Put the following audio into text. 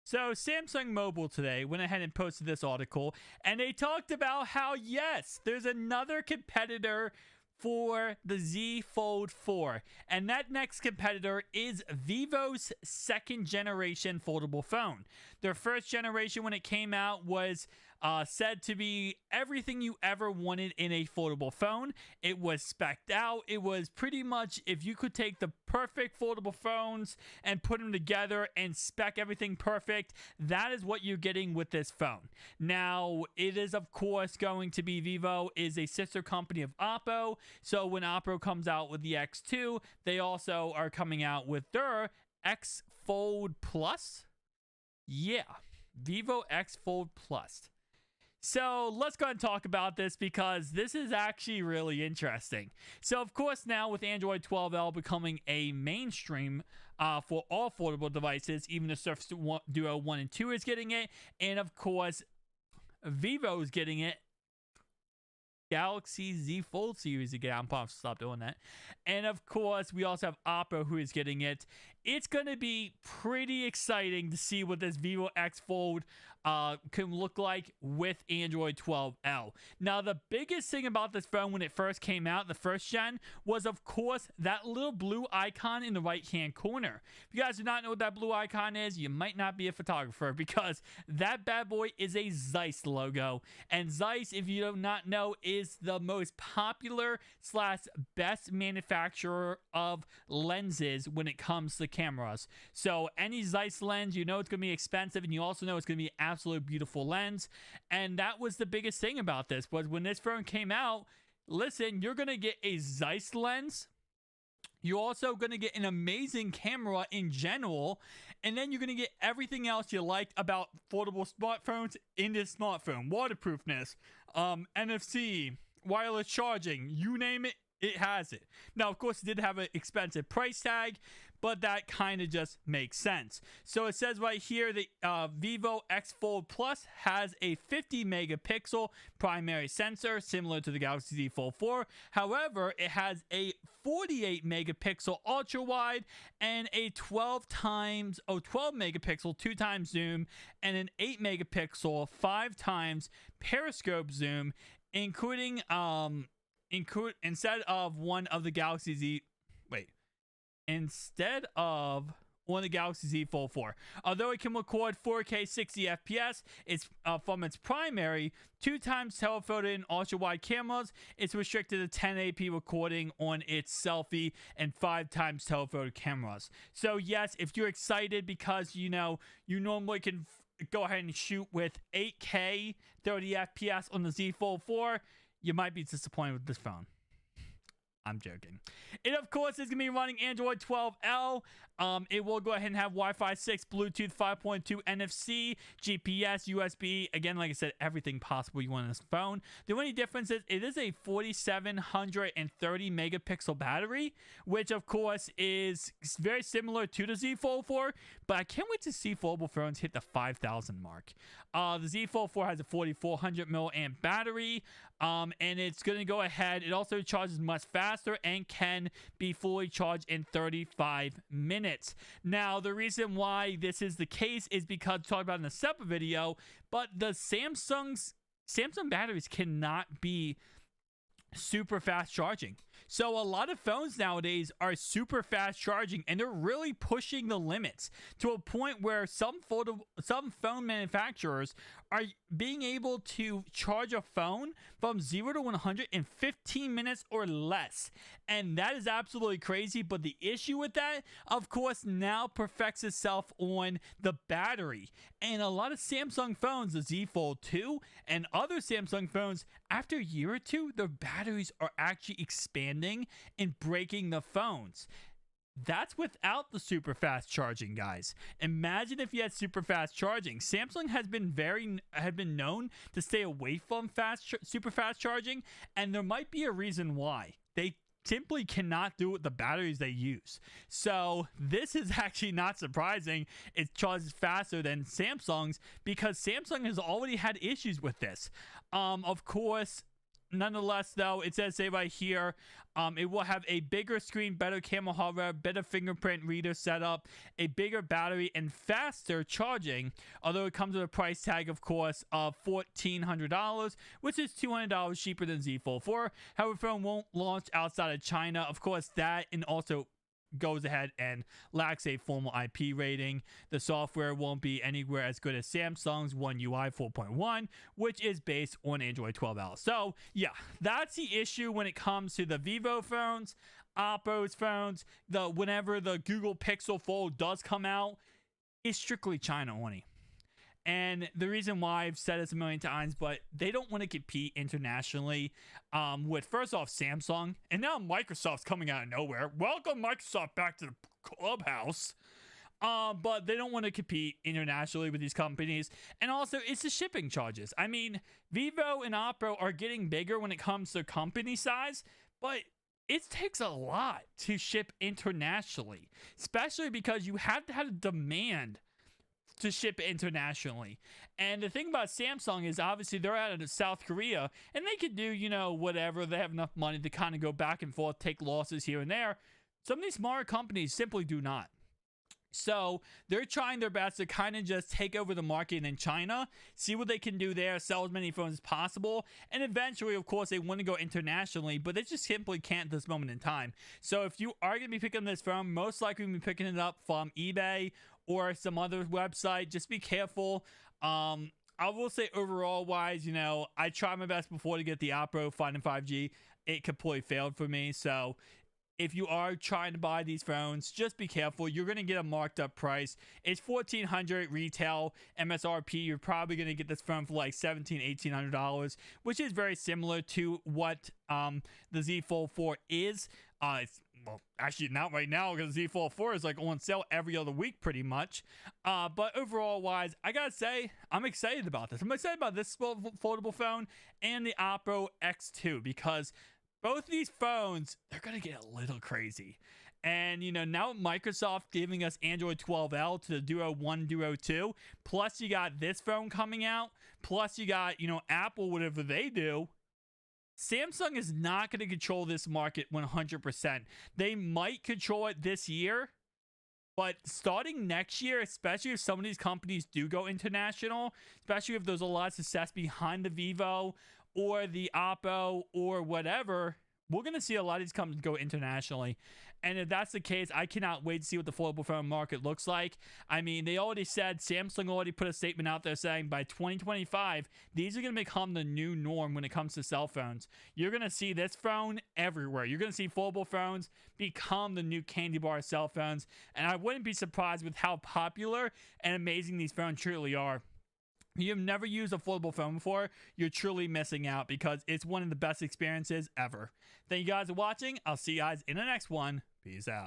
So, Samsung Mobile today went ahead and posted this article, and they talked about how, yes, there's another competitor for the Z Fold 4, and that next competitor is Vivo's second generation foldable phone. Their first generation, when it came out, was said to be everything you ever wanted in a foldable phone. It was specced out. It was pretty much if you could take the perfect foldable phones and put them together and spec everything perfect, that is what you're getting with this phone. Now, it is of course going to be Vivo is a sister company of Oppo. So when Oppo comes out with the X2, they also are coming out with their X Fold Plus. Yeah, Vivo X Fold Plus. So let's go ahead and talk about this because this is actually really interesting. So of course now with Android 12L becoming a mainstream for all foldable devices, even the Surface Duo 1 and 2 is getting it. And of course, Vivo is getting it. Galaxy Z Fold series again. I'm probably stop doing that. And of course, we also have Oppo who is getting it. It's going to be pretty exciting to see what this Vivo X Fold can look like with Android 12L. Now, the biggest thing about this phone when it first came out, the first gen, was of course that little blue icon in the right-hand corner. If you guys do not know what that blue icon is, you might not be a photographer because that bad boy is a Zeiss logo. And Zeiss, if you do not know, is the most popular / best manufacturer of lenses when it comes to cameras. So any Zeiss lens, you know it's going to be expensive, and you also know it's going to be an absolute beautiful lens. And that was the biggest thing about this, was when this phone came out, listen, you're going to get a Zeiss lens. You're also going to get an amazing camera in general, and then you're going to get everything else you liked about foldable smartphones in this smartphone. Waterproofness, NFC, wireless charging, you name it, it has it. Now, of course, it did have an expensive price tag, but that kind of just makes sense. So it says right here that Vivo X Fold Plus has a 50 megapixel primary sensor, similar to the Galaxy Z Fold 4. However, it has a 48 megapixel ultra wide and a 12 megapixel 2x zoom and an 8 megapixel 5x periscope zoom, including instead of one of the Galaxy Z Fold 4. Although it can record 4K 60 FPS, it's from its primary 2x telephoto and ultra wide cameras. It's restricted to 1080p recording on its selfie and 5x telephoto cameras. So yes, if you're excited because you normally can go ahead and shoot with 8K 30 FPS on the Z Fold 4, you might be disappointed with this phone. I'm joking. It, of course, is going to be running Android 12L. It will go ahead and have Wi-Fi 6, Bluetooth 5.2, NFC, GPS, USB. Again, like I said, everything possible you want on this phone. The only difference is it is a 4730 megapixel battery, which, of course, is very similar to the Z Fold 4. But I can't wait to see foldable phones hit the 5,000 mark. The Z Fold 4 has a 4400 milliamp battery, and it's going to go ahead. It also charges much faster and can be fully charged in 35 minutes. Now, the reason why this is the case is because we talked about in a separate video, but the Samsung batteries cannot be super fast charging. So a lot of phones nowadays are super fast charging, and they're really pushing the limits to a point where some phone manufacturers are being able to charge a phone from 0 to 100 in 15 minutes or less. And that is absolutely crazy. But the issue with that, of course, now perfects itself on the battery. And a lot of Samsung phones, the Z Fold 2 and other Samsung phones, after a year or two, their batteries are actually expanding and breaking the phones. That's without the super fast charging, guys. Imagine if you had super fast charging. Samsung has been known to stay away from super fast charging, and there might be a reason why. They simply cannot do it with the batteries they use. So this is actually not surprising. It charges faster than Samsung's because Samsung has already had issues with this. Of course, nonetheless, though, it says say right here, it will have a bigger screen, better camera hardware, better fingerprint reader setup, a bigger battery, and faster charging. Although it comes with a price tag, of course, of $1,400, which is $200 cheaper than Z Fold 4. However, the phone won't launch outside of China. Of course, that and also goes ahead and lacks a formal IP rating. The software won't be anywhere as good as Samsung's One UI 4.1, which is based on Android 12L. So yeah, that's the issue when it comes to the Vivo phones, Oppo's phones. Whenever the Google Pixel Fold does come out, it's strictly China only. And the reason why I've said this a million times, but they don't want to compete internationally with, first off, Samsung. And now Microsoft's coming out of nowhere. Welcome, Microsoft, back to the clubhouse. But they don't want to compete internationally with these companies. And also, it's the shipping charges. I mean, Vivo and Oppo are getting bigger when it comes to company size, but it takes a lot to ship internationally, especially because you have to have a demand to ship internationally. And the thing about Samsung is obviously they're out of South Korea and they can do, whatever. They have enough money to kind of go back and forth, take losses here and there. Some of these smaller companies simply do not. So they're trying their best to kind of just take over the market in China, see what they can do there, sell as many phones as possible, and eventually, of course, they want to go internationally, but they just simply can't at this moment in time. So if you are going to be picking this phone, most likely you'll be picking it up from eBay or some other website. Just be careful. I will say overall wise, I tried my best before to get the Oppo Find and 5G. It completely failed for me. So if you are trying to buy these phones, just be careful. You're going to get a marked up price. It's $1,400 retail MSRP. You're probably going to get this phone for like $1,700, $1,800, which is very similar to what the Z Fold 4 is. Well, actually not right now because Z Fold 4 is like on sale every other week pretty much. But overall wise, I gotta say, I'm excited about this. I'm excited about this foldable phone and the Oppo X2 because both of these phones, they're gonna get a little crazy. And now Microsoft giving us Android 12L to the Duo 1, Duo 2, plus you got this phone coming out, plus you got Apple, whatever they do. Samsung is not going to control this market 100%. They might control it this year, but starting next year, especially if some of these companies do go international, especially if there's a lot of success behind the Vivo or the Oppo or whatever, we're going to see a lot of these companies go internationally. And if that's the case, I cannot wait to see what the foldable phone market looks like. I mean, they already said, Samsung already put a statement out there saying by 2025, these are going to become the new norm when it comes to cell phones. You're going to see this phone everywhere. You're going to see foldable phones become the new candy bar cell phones. And I wouldn't be surprised with how popular and amazing these phones truly are. If you've never used a foldable phone before, you're truly missing out because it's one of the best experiences ever. Thank you guys for watching. I'll see you guys in the next one. Peace out.